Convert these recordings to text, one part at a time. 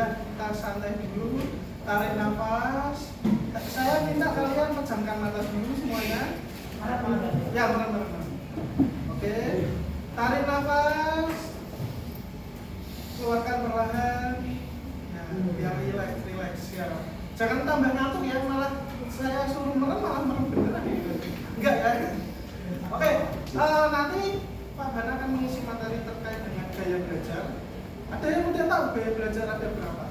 ya, kita santai dulu, tarik nafas. Saya minta kalian pejamkan mata dulu semuanya. Ya, benar-benar. Oke, tarik nafas, keluarkan perlahan. Ya, biar relax ya. Jangan tambah ngantuk ya, malah saya suruh merem malah merem beneran ya. Enggak ya. Oke, nanti Pak Ban akan mengisi materi terkait dengan gaya belajar. Ada yang udah tahu gaya belajar ada berapa?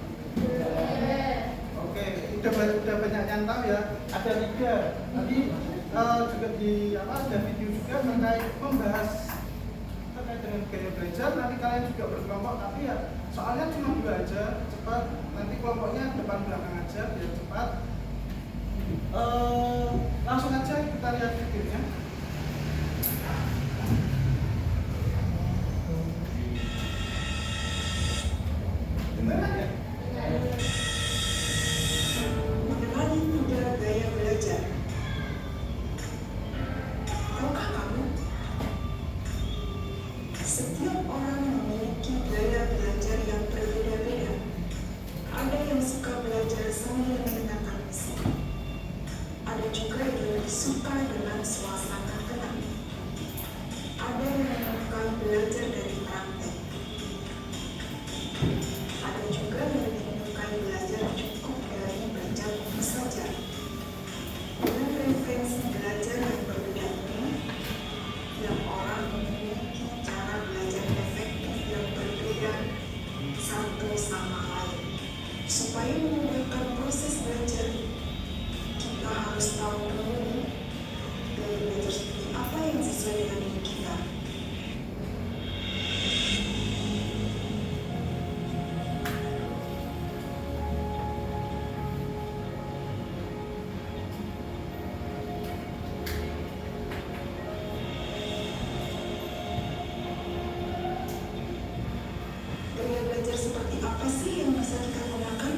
Oke, udah banyak yang tahu ya. Ada 3. Nanti juga ada video juga terkait membahas terkait dengan gaya belajar. Nanti kalian juga berkelompok, tapi ya soalnya cuma 2 aja, cepat. Nanti kelompoknya depan belakang aja biar cepat. Langsung aja kita lihat videonya. Beneran ya? Mengenali model gaya belajar. Tahukah kamu? Setiap orang memiliki gaya belajar yang berbeda-beda. Ada yang suka belajar sambil mendengarkan musik. Ada juga yang lebih suka dengan suasana tenang. Ada yang menyukai belajar dari praktek. Ada juga yang lebih menyukai belajar cukup dari baca buku saja. Dengan referensi belajar yang berbeda ini, tiap orang memiliki cara belajar efektif yang berbeda satu sama lain. Supaya memudahkan proses belajar, kita harus tahu dulu gaya belajar seperti apa yang sesuai dengan diri kita. Gaya belajar seperti apa sih yang bisa kita gunakan?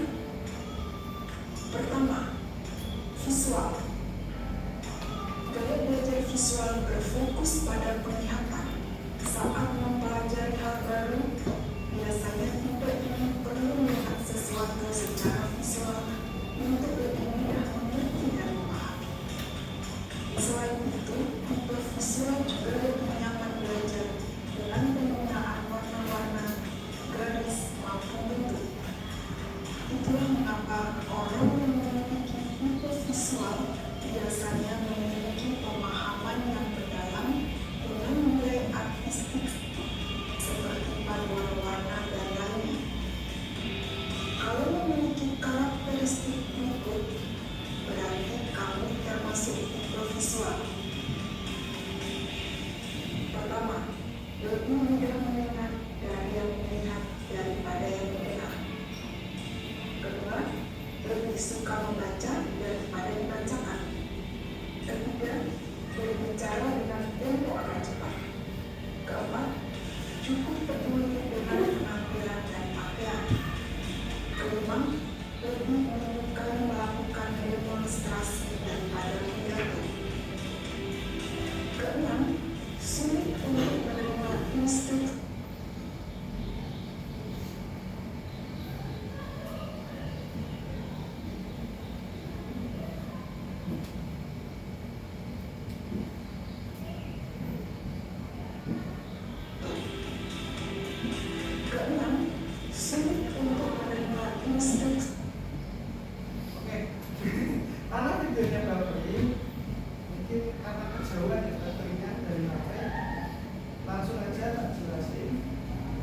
Pertama, visual. Gaya belajar visual berfokus pada penglihatan. Saat mempelajari hal baru, biasanya kita ingin perlu melihat sesuatu secara visual untuk lebih mudah mengerti dan memahami. Selain itu, tipe visual juga lebih nyaman belajar dengan penggunaan warna-warna, garis, maupun bentuk. Itulah mengapa orang yang memiliki tipe visual biasanya memiliki pemahaman yang mendalam dengan nilai artistik seperti paduan warna dan lainnya. Kalau memiliki karakteristik berikut, berarti kamu termasuk tipe visual. Pertama, lebih mudah mendengar dari yang melihat daripada yang mendengar. Kedua, lebih suka membaca daripada dibacakan. Ketiga, berbicara dengan tempo agak cepat. Keempat, cukup peduli dengan penampilan dan pakaian. Kelima, lebih menyukai melakukan demonstrasi daripada pidato. Keenam, sulit untuk menerima instruksi. Keenam, sulit untuk menerima instruksi. Oke. Karena videonya baru ini, mungkin karena kejauhan ya baterainya dari HP, langsung aja tak jelasin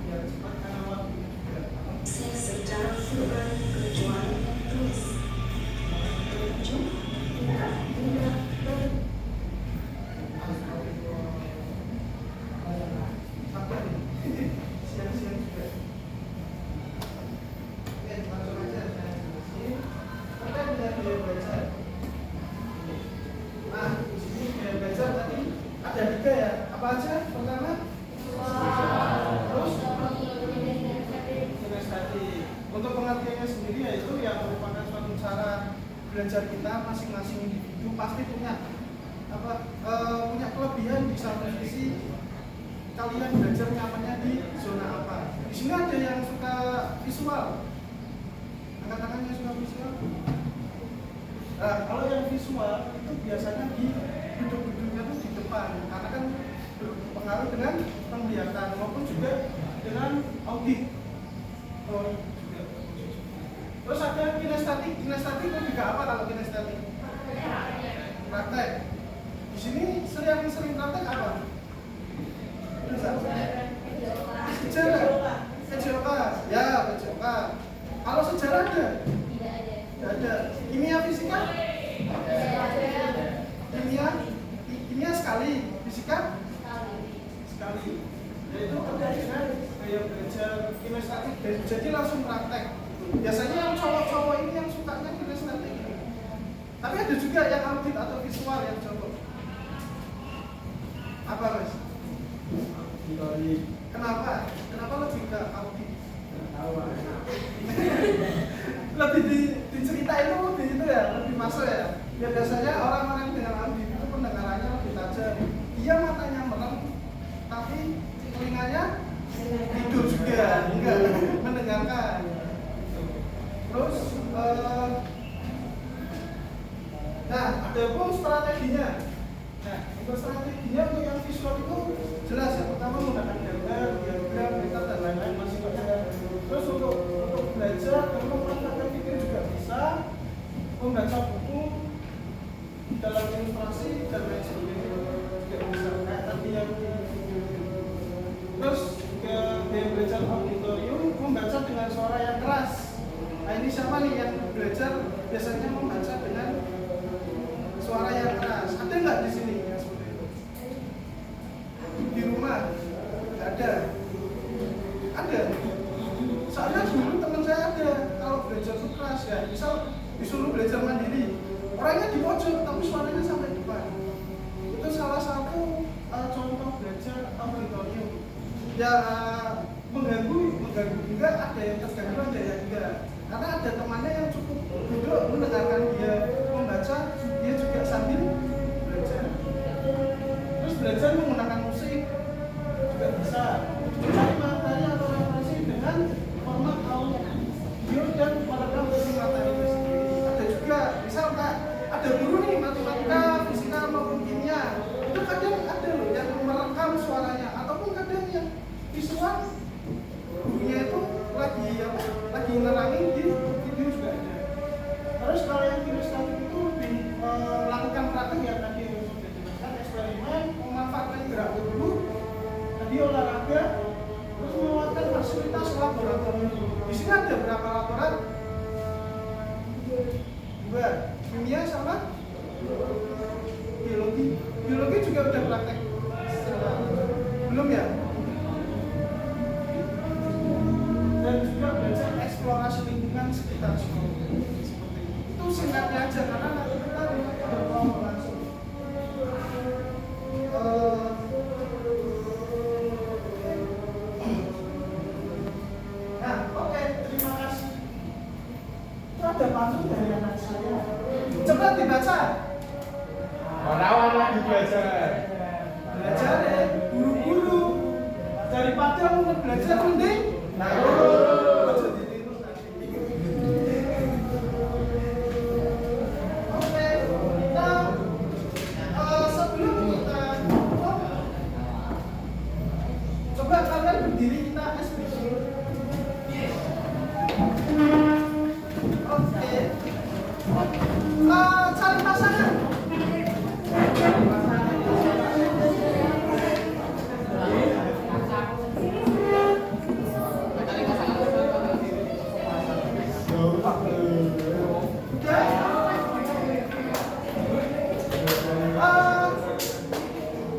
biar cepat karena waktunya juga apa. Secara verbal kecuali tulis. Ketujuh, tidak Sabar nih. Siang-siang juga. Oke, langsung aja saya jelasin. Terkait dengan gaya belajar. Nah, di sini gaya belajar tadi ada 3 ya. Apa aja? Pertama, terus kinestetik. Untuk pengertiannya sendiri yaitu yang merupakan suatu cara belajar kita masing-masing individu pasti punya punya kelebihan di satu sisi. Kalian belajar nyamannya di zona apa? Di sini ada yang suka visual, Nah, kalau yang visual itu biasanya di duduk-duduknya tuh di depan, karena kan berpengaruh dengan penglihatan maupun juga dengan audit. Terus ada kinestetik. Kinestetik itu juga apa kalau kinestetik? Praktek. Di sini sering praktek apa? Sejarah. PJOK. Ya, PJOK. Kalau sejarah ada? Tidak ada. Kimia fisika? Kimia sekali. Fisika? Sekali. Yaitu terkait dengan gaya belajar kinestetik. Jadi langsung praktek. Biasanya yang cowok-cowok ini yang sukanya kinestetik. Tapi ada juga yang audit atau visual yang cowok. Apa mas? Kenapa? Kenapa lebih ke audit? Lebih diceritain itu lebih itu ya, lebih masuk ya. Ya biasanya orang-orang dengan audit itu pendengarannya lebih tajam. Dia matanya merem, tapi telinganya tidur juga, enggak mendengarkan. Terus, nah ada pun strateginya. Nah, untuk strateginya untuk yang visual itu jelas ya. Pertama menggunakan gambar, diagram, peta dan lain-lain masih ada. Terus untuk belajar, kalau menggunakan pikir juga bisa, membaca buku dalam ilustrasi dan lain sebagainya juga bisa. Kayak tadi yang terus juga dia belajar auditorium, membaca dengan suara yang keras. Nah ini siapa nih yang belajar biasanya membaca dengan suara yang keras? Ada nggak di sini yang seperti itu? Di rumah? Nggak ada. Ada. Soalnya dulu teman saya ada kalau belajar itu keras ya. Misal disuruh belajar mandiri, orangnya di pojok tapi suaranya sampai depan. Itu salah satu contoh belajar auditorium. Ya mengganggu juga, ada yang terganggu, ada yang enggak. Karena ada temannya yang cukup duduk mendengarkan dia membaca, dia juga sambil belajar. Terus belajar menggunakan musik juga bisa. Mencari materi atau referensi dengan format audio dan paragraf dari materi itu sendiri. Ada juga, misal Kak, ada guru nih matematika, fisika maupun kimia. Itu kadang ada loh yang merekam suaranya, ataupun kadang yang visual gurunya itu lagi nerangin di video juga ada. Terus kalau yang kinestetik itu lebih melakukan praktek ya tadi dengan eksperimen, memanfaatkan gerak tubuh, tadi olahraga, terus memanfaatkan fasilitas laboratorium. Di sini ada berapa laborat? 2, kimia sama biologi. Biologi juga udah praktek. Belum ya? Dan juga belajar eksplorasi lingkungan sekitar sekolah. Seperti itu singkatnya aja karena nanti kita berkelompok langsung. Nah, oke, terima kasih. Itu ada pantun dari anak saya. Coba dibaca. Orang-orang belajar. Belajar ya, guru-guru. Daripada mau belajar mending cari pasangan.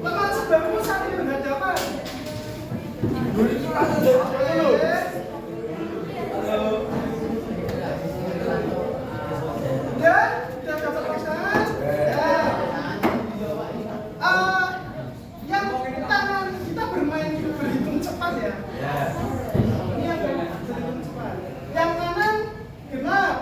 Teman sebelummu saat ini berhadapan. Udah dapat pasangan? Ya. Yang tangan kita berhitung cepat ya. Ini yang berhitung cepat. Yang kanan genap,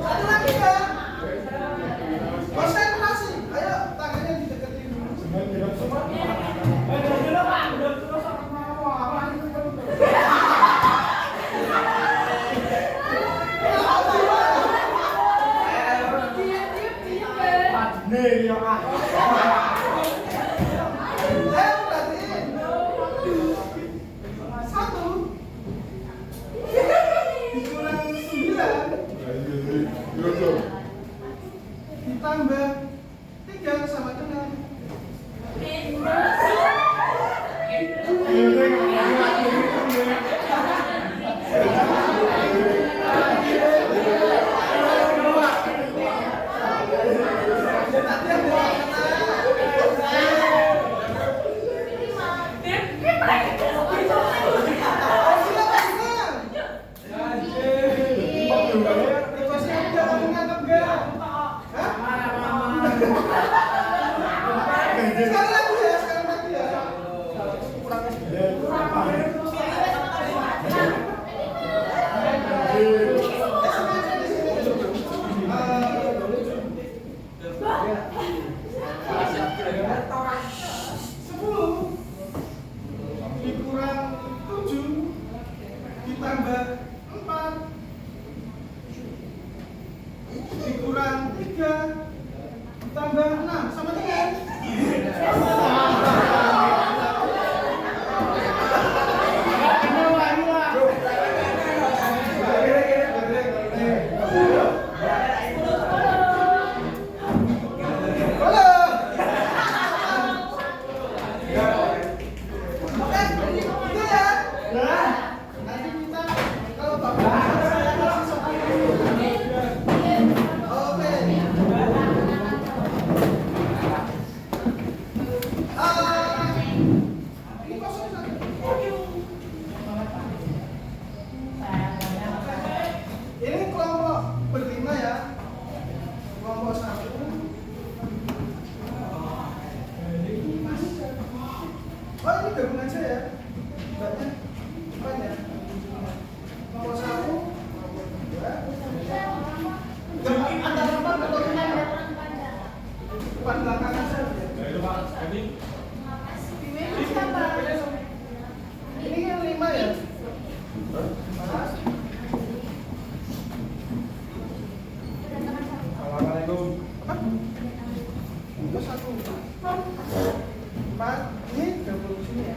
Satu lagi ya. Konsentrasi. Ayo tangannya dideketin dulu. Ditambah 3 sama dengan Sekali lagi ya. Dikurang 7 ditambah 4 dikurang 3 ditambah 6 sama dengan ini kelompok berlima ya. Kelompok 1. Oh ini gabung aja ya. Banyak. Kelompok 1. Gabung antara 4 atau 5. Depan belakang aja. Ini yang 5 ya. Itu 1 4 ini double sini ya.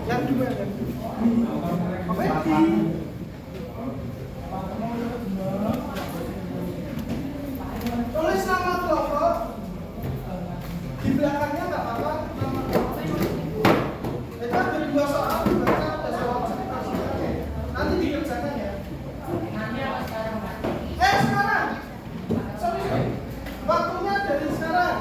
Yang 2 ya. Oke. Tulis nama kelompok di belakangnya nggak apa-apa. Nama kelompok itu ada 2 soal dibaca, ada soal presentasi. Nanti dikerjakan ya. Sekarang. Sorry. Waktunya dari sekarang.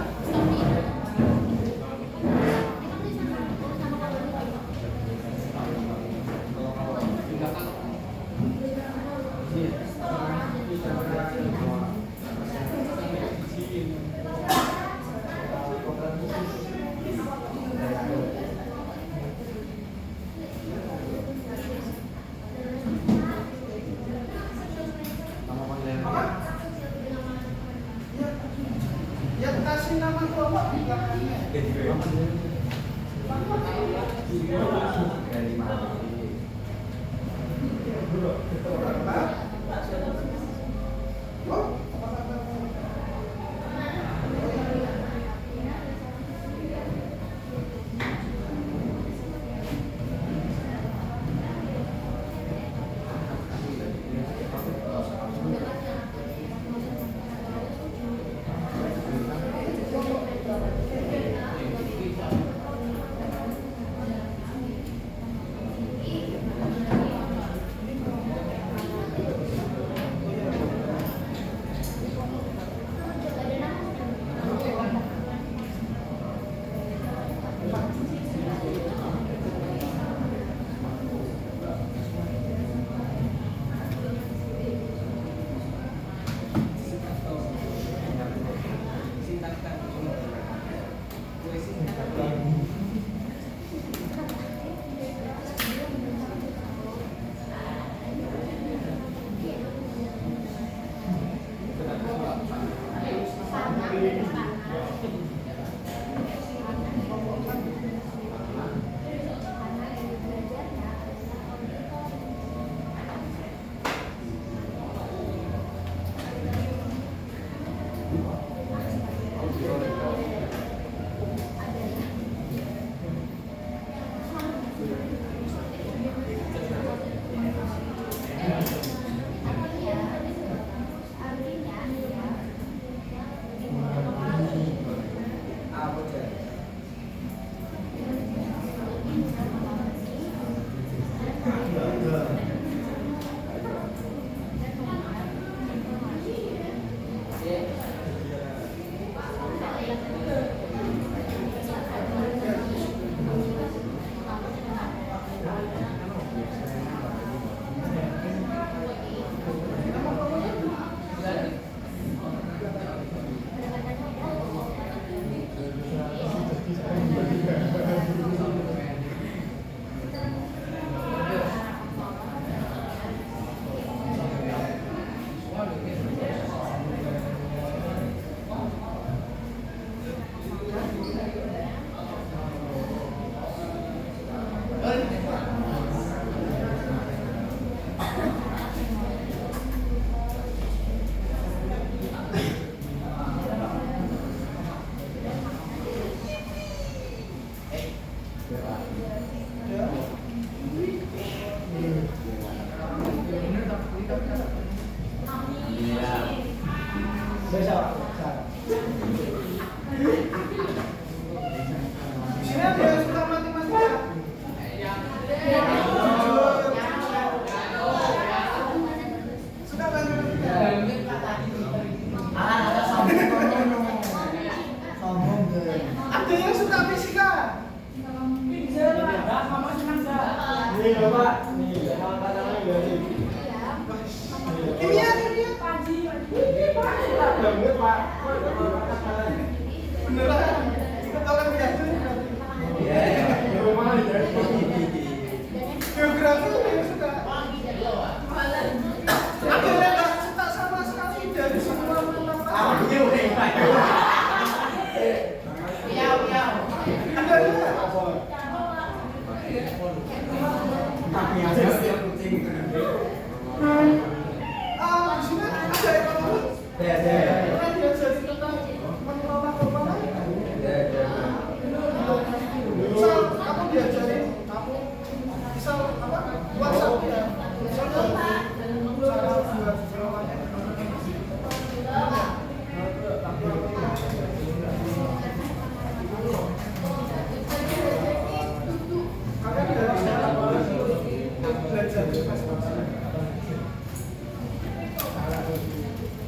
Ya kasih nama kelompok di belakangnya.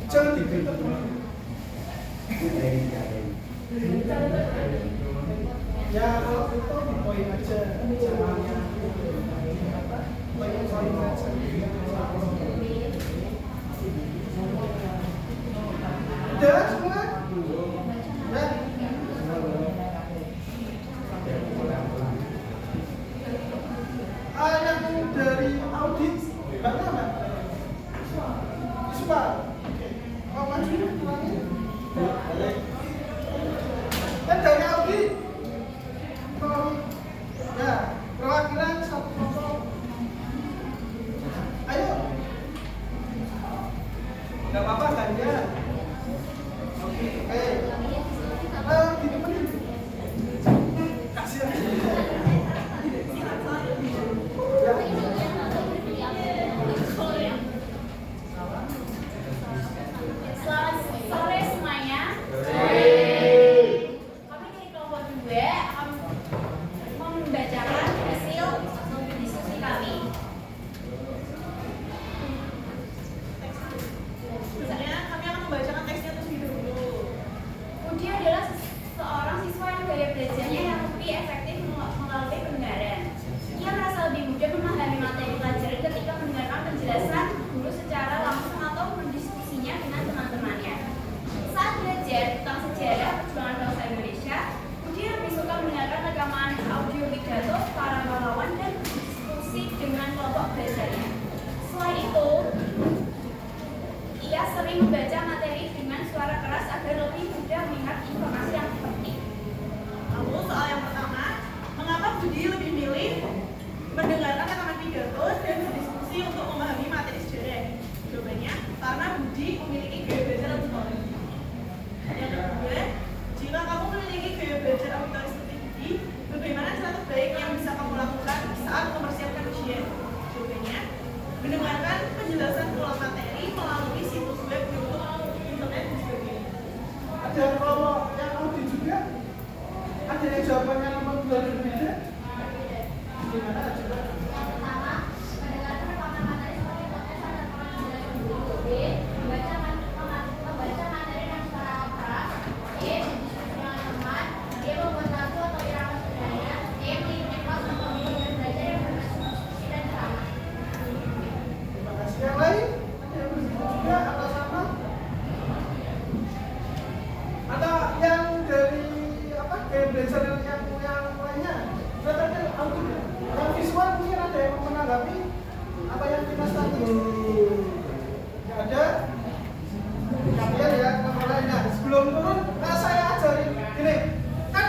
Jangan dikritik. Ya kalau itu di poin aja caranya. Poin aja. Udah semua? Ya. Yang dari audit banyak nggak? Suka. Oh maju ulangi. Dari audit. Ya, perwakilan satu kelompok. Ayo. Nggak apa-apa kan ya? Oke. Ditemenin. Kasihan. Selamat sore semuanya. Kami dari kelompok 2 akan membacakan hasil diskusi kami. Misalnya kami akan membacakan teksnya terlebih dahulu. Budi adalah seorang siswa yang gaya belajarnya yang lebih efektif melalui pendengaran. Ia merasa lebih mudah memahami materi pelajaran ketika mendengarkan penjelasan guru secara langsung atau berdiskusinya dengan teman-temannya. Saat belajar tentang sejarah perjuangan bangsa Indonesia, Budi lebih suka mendengarkan rekaman audio pidato para pahlawan dan berdiskusi dengan kelompok belajarnya. Selain itu, ia sering membaca materi dengan suara keras agar lebih mudah mengingat informasi yang penting. Lalu soal yang pertama, mengapa Budi lebih milih mendengarkan rekaman pidato dan berdiskusi untuk memahami materi sejarah? Jawabannya, karena Budi memiliki gaya belajar auditoris. Yang kedua, jika kamu memiliki gaya belajar auditoris seperti Budi, bagaimana cara terbaik yang bisa kamu lakukan saat mempersiapkan ujian? Jawabannya, mendengarkan penjelasan ulang materi melalui situs web, YouTube, internet, dan sebagainya. Ada kelompok yang audit juga? Ada yang jawabannya nomor 2 berbeda? Gimana coba? Yang pertama, mendengarkan rekaman materi seperti podcast dan penjelasan guru. B. Membaca materi dengan suara keras. C. Berdiskusi dengan teman. D. Membuat lagu atau irama sederhana. E. Mengikuti kelas atau bimbingan belajar yang berdiskusi dan ceramah. Terima kasih. Yang lain? Ada yang begitu juga atau sama? Ada yang dari apa? Kayak belajar yang lainnya? Ternyata audit ya? Yang visual mungkin ada yang menanggapi apa yang kita tadi? Nggak ada? Kalian ya, kelompok lainnya. Sebelum turun, saya ajarin gini, kan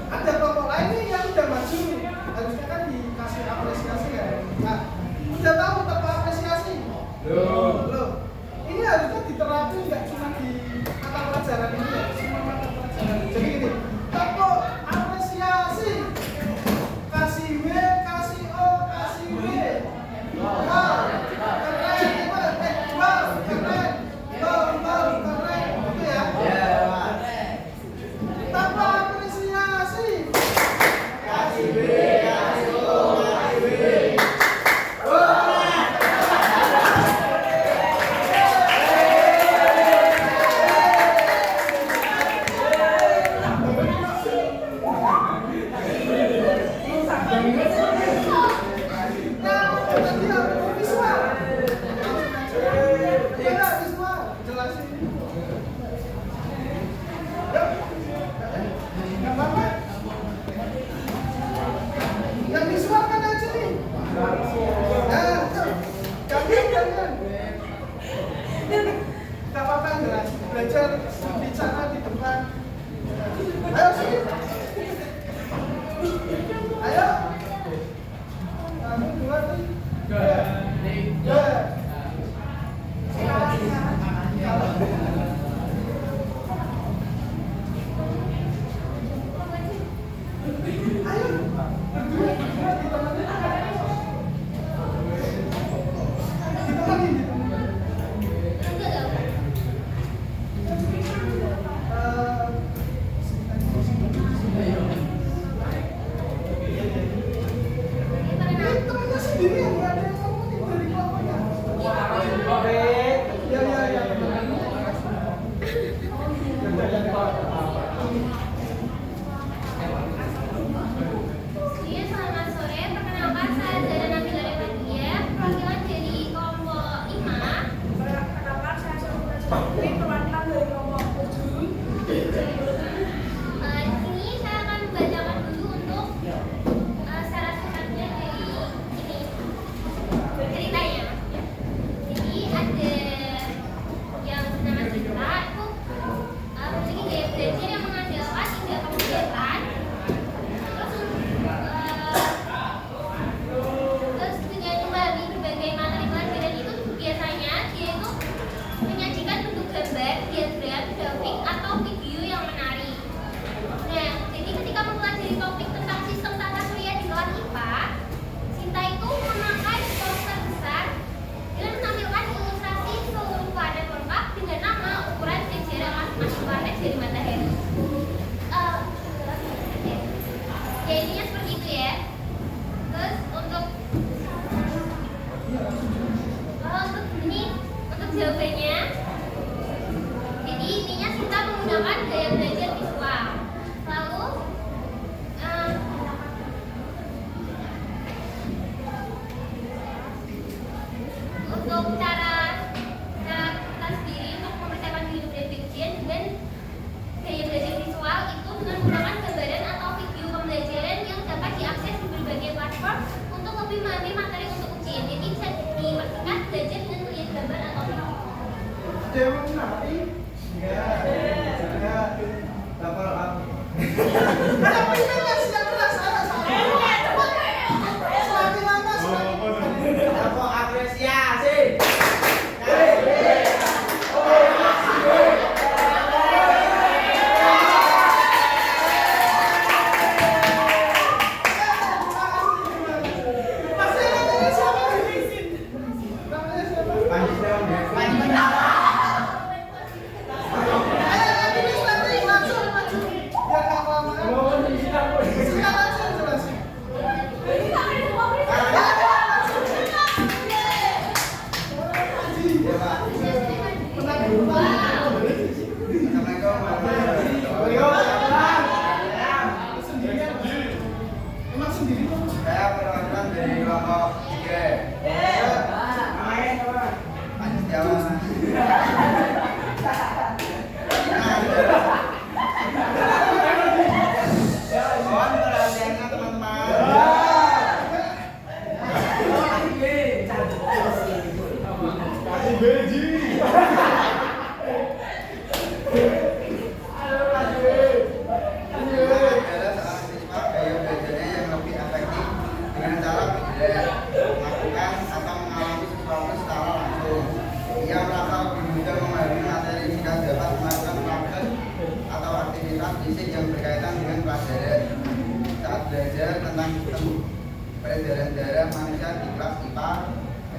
ada kelompok lain nih yang udah maju nih. Harusnya kan dikasih apresiasi ya. Nah, udah tahu tanpa apresiasi? Belum. Ini harusnya diterapi nggak cuma di mata pelajaran ini ya, semua mata pelajaran. Jadi gini, tanpa apresiasi, kasih W, kasih O, kasih W. Wow, keren, wow, keren, wow, keren, gitu ya. Tanpa apresiasi, kasih W, kasih O, kasih W. Yang visual kan aja nih. Nah, jangan. Gak apa-apa jelas. Belajar bicara di depan. Ayo sini. Ayo. Kamu dua nih. Ya. Ayo. Berdua ditemenin. Ditemenin. Jawabannya, jadi intinya kita menggunakan gaya belajar visual. Lalu untuk cara kita sendiri untuk mempersiapkan diri dari ujian dengan gaya belajar visual itu dengan menggunakan gambaran atau video pembelajaran yang dapat diakses di berbagai platform untuk lebih memahami materi untuk ujian. Jadi bisa dipersingkat belajar dengan melihat gambar atau video. Ada yang mau menarik? Ya. Lapor aku. Ada pertanyaan siapa salah. Semakin lama semakin. Apa apresiasi? Emang sendiri tuh? Saya perwakilan dari kelompok 3. Panji Setiawan. Mohon perhatiannya teman-teman. Adalah seorang siswa gaya belajarnya yang lebih efektif dengan cara belajar, melakukan atau mengalami sesuatu secara langsung. Ia merasa lebih mudah memahami materi jika dapat melakukan praktek atau aktivitas fisik yang berkaitan dengan pelajaran. Saat belajar tentang sistem peredaran darah manusia di kelas IPA,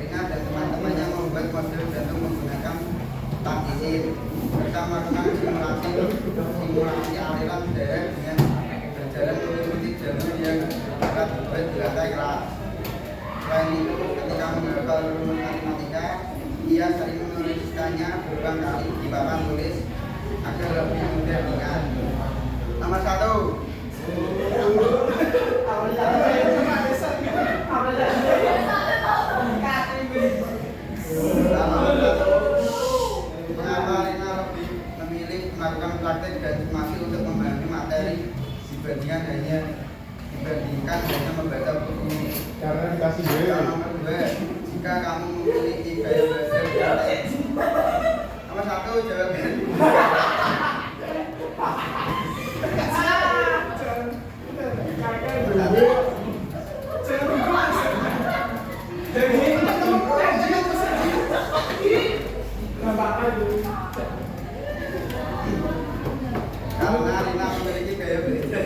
Rina dan teman-temannya membuat model jantung menggunakan taktisin serta melakukan simulasi aliran darah dengan berjalan mengikuti jalur yang dapat dibuat di lantai kelas. Selain itu, ketika menghafal rumus matematika, ia sering menuliskannya berulang kali di papan tulis agar lebih mudah diingat. Nomor 1. Mengapa Rina lebih memilih melakukan praktek dan simulasi untuk memahami materi dibandingkan hanya membaca buku? Karena dikasih gue. Nomor 2, jika kamu memiliki gaya belajar praktek. Nomor 1, jawabnya. Karena Rina memiliki gaya belajar.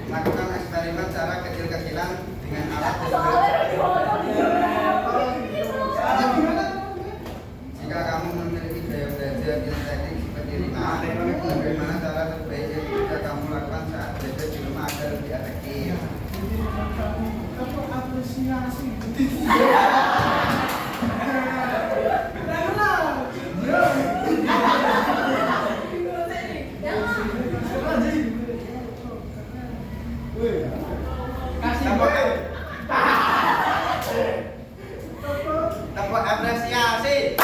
Lakukan eksperimen cara kecil-kecilan dengan alat jika kamu memiliki gaya belajar interaktif seperti Rina, bagaimana cara terbaik yang bisa kamu lakukan saat belajar di rumah agar lebih efektif? Apa apresiasi? Tepuk apresiasi.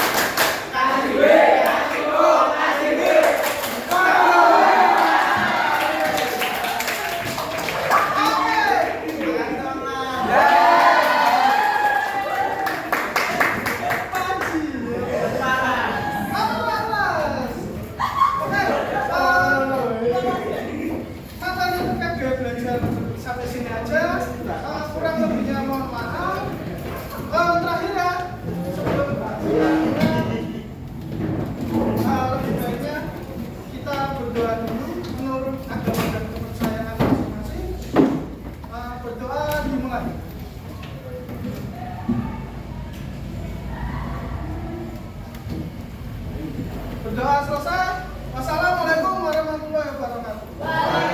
Sampai sini aja, kurang lebihnya mohon maaf. Terakhir ya, sebelum lebih baiknya kita berdoa dulu menurut agama dan kepercayaan masing-masing. Berdoa dimulai. Berdoa selesai. Wassalamualaikum warahmatullahi wabarakatuh. warahmatullahi wabarakatuh. Waalaikumsalam.